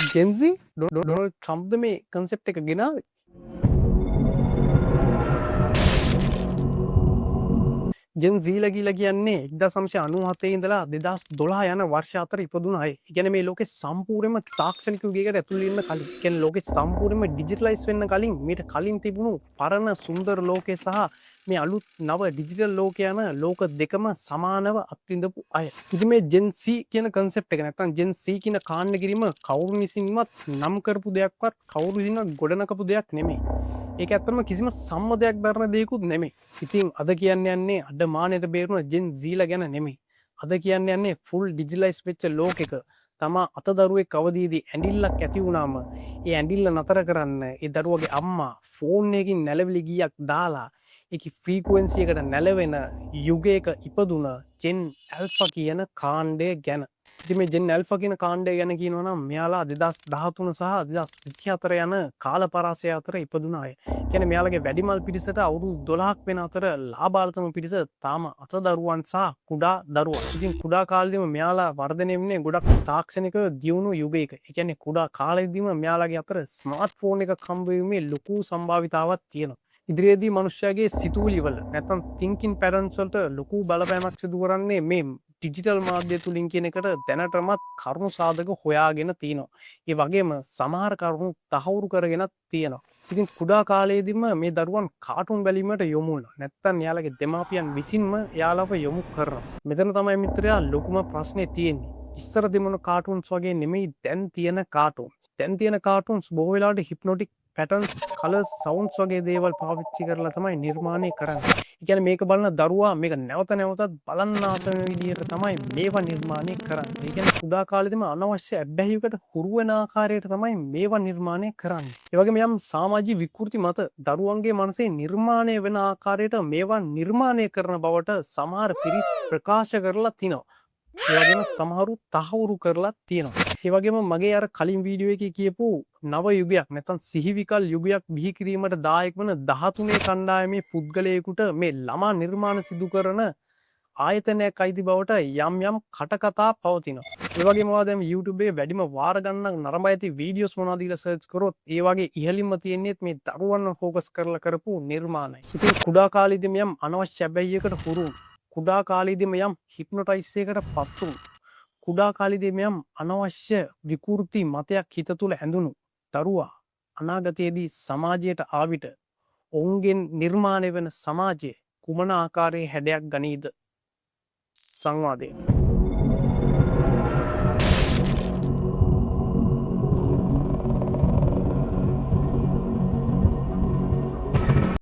ජෙන්සි Donald ට්‍රම්ප්ද මේ concept එක ගෙනාවේ? ජෙන්සීලා කියලා කියන්නේ 1997 ඉඳලා 2012 යන වර්ෂ අතර ඉපදුන අය. ඒ කියන්නේ මේ ලෝකේ සම්පූර්ණයෙන්ම තාක්ෂණික යුගයකට ඇතුල් වෙන්න කලින්. ඒ කියන්නේ ලෝකේ සම්පූර්ණයෙන්ම ඩිජිටලයිස් වෙන්න කලින් මේට කලින් තිබුණු පරණ සුන්දර ලෝකේ සහ මේ අලුත් නව ඩිජිටල් ලෝක යන ලෝක දෙකම සමානව අත්විඳපු අය. ඉතින් මේ ජෙන් සී කියන කන්සෙප්ට් එක නැත්නම් ජෙන් සී කියන කාණ්ඩ කිරීම කවුරු විසින්වත් නම් කරපු දෙයක්වත් කවුරු විසින්වත් ගොඩනගපු දෙයක් නෙමෙයි. ඒක ඇත්තටම කිසිම සම්මතයක් දරන දෙයක්වත් නෙමෙයි. ඉතින් අද කියන්න යන්නේ අඩ මානෙට බේරුණ ජෙන් සීලා ගැන නෙමෙයි. අද කියන්න යන්නේ ෆුල් ඩිජිටලයිස් වෙච්ච ලෝකෙක තමා අතදරුවෙක් අවදීදී ඇඬිල්ලක් ඇති වුණාම ඒ ඇඬිල්ල නතර කරන්න ඒ දරුවගේ අම්මා ෆෝන් එකකින් නැලවිලි ගීයක් දාලා ඒකේ ෆ්‍රීකවෙන්සි එකට නැලවෙන යුගයක ඉපදුන ජෙන් ඇල්ෆා කියන කාණ්ඩය ගැන. ඉතින් මේ ජෙන් ඇල්ෆා කියන කාණ්ඩය ගැන කියනවා නම් මෙයාලා 2013 සහ 2024 යන කාල පරාසය අතර ඉපදුන අය. කියන්නේ මෙයාලගේ වැඩිමල් පිරිසට අවුරුදු 12ක් වෙන අතර ලාබාලතම පිරිස තාම අතදරුවන් සහ කුඩා දරුවන්. ඉතින් කුඩා කාලෙදිම මෙයාලා වර්ධනය වෙන්නේ ගොඩක් තාක්ෂණික දියුණු යුගයක. ඒ කියන්නේ කුඩා කාලෙදිම මෙයාලගේ අතර ස්මාර්ට්ෆෝන් එකක් හම්බ වීමේ ලොකු සම්භාවිතාවක් තියෙනවා. ඉදිරියේදී මනුෂ්‍යයාගේ සිතුවිලි වල නැත්නම් thinking patterns වලට ලොකු බලපෑමක් සිදු කරන්නේ මේ ඩිජිටල් මාධ්‍ය තුලින් කියන එකට දැනටමත් කරුණු සාධක හොයාගෙන තියෙනවා. ඒ වගේම සමහර කරුණු තහවුරු කරගෙනත් තියෙනවා. ඉතින් කුඩා කාලයේදීම මේ දරුවන් කාටුන් බැලීමට යොමු වෙනවා. නැත්තම් එයාලගේ දෙමාපියන් විසින්ම එයාලව යොමු කරනවා. මෙතන තමයි මිත්‍රයා ලොකුම ප්‍රශ්නේ තියෙන්නේ. ඉස්සර තිබුණු කාටුන්ස් වගේ නෙමෙයි දැන් තියෙන කාටුන්ස්. දැන් තියෙන කාටුන්ස් බොහෝ වෙලාවට හිප්නොටික් පැටර්න්ස්, කලර්ස්, සවුන්ඩ්ස් වගේ දේවල් පාවිච්චි කරලා තමයි නිර්මාණය කරන්නේ. ඒ කියන්නේ මේක බලන දරුවා මේක නැවත නැවතත් බලන්න ආස වෙන විදිහට තමයි මේවා නිර්මාණය කරන්නේ. ඒ කියන්නේ කුඩා කාලෙදිම අනවශ්‍ය අබ්බැහියකට හුරු වෙන ආකාරයට තමයි මේවා නිර්මාණය කරන්නේ. ඒ වගේම යම් සමාජීය විකෘති මත දරුවන්ගේ මනසේ නිර්මාණය වෙන ආකාරයට මේවා නිර්මාණය කරන බවට සමහර පිරිස් ප්‍රකාශ කරලා තිනවා. ඒ වගේම සමහරු තහවුරු කරලා තියෙනවා. ඒ වගේම මගේ අර කලින් වීඩියෝ එකේ කියපු නව යුගයක් නැත්නම් සිහිවිකල් යුගයක් බිහි කිරීමට දායක වන 13 කණ්ඩායමේ පුද්ගලයෙකුට මේ ළමා නිර්මාණ සිදු කරන ආයතනයක් අයිති බවට යම් යම් කටකතා පවතිනවා. ඒ වගේම ඔයාලා දැන් YouTube එකේ වැඩිම වාර ගණනක් නරඹා ඇති වීඩියෝස් මොනවද කියලා සර්ච් කරොත් ඒ වගේ ඉහළින්ම තියෙන්නේ මේ දරුවන්ව ફોකස් කරලා කරපු නිර්මාණයි. ඉතින් කුඩා කාලේදීම යම් අනවශ්‍ය අබැහියකට හුරු කුඩා කාලේදීම යම් හිප්නොටයිස් එකකට පත් වුණු කුඩා කාලේදීම යම් අනවශ්‍ය විකෘති මතයක් හිත තුළ ඇඳුණු දරුවා අනාගතයේදී සමාජයට ආවිට ඔවුන්ගෙන් නිර්මාණය වෙන සමාජය කුමන ආකාරයේ හැඩයක් ගනීද? සංවාදය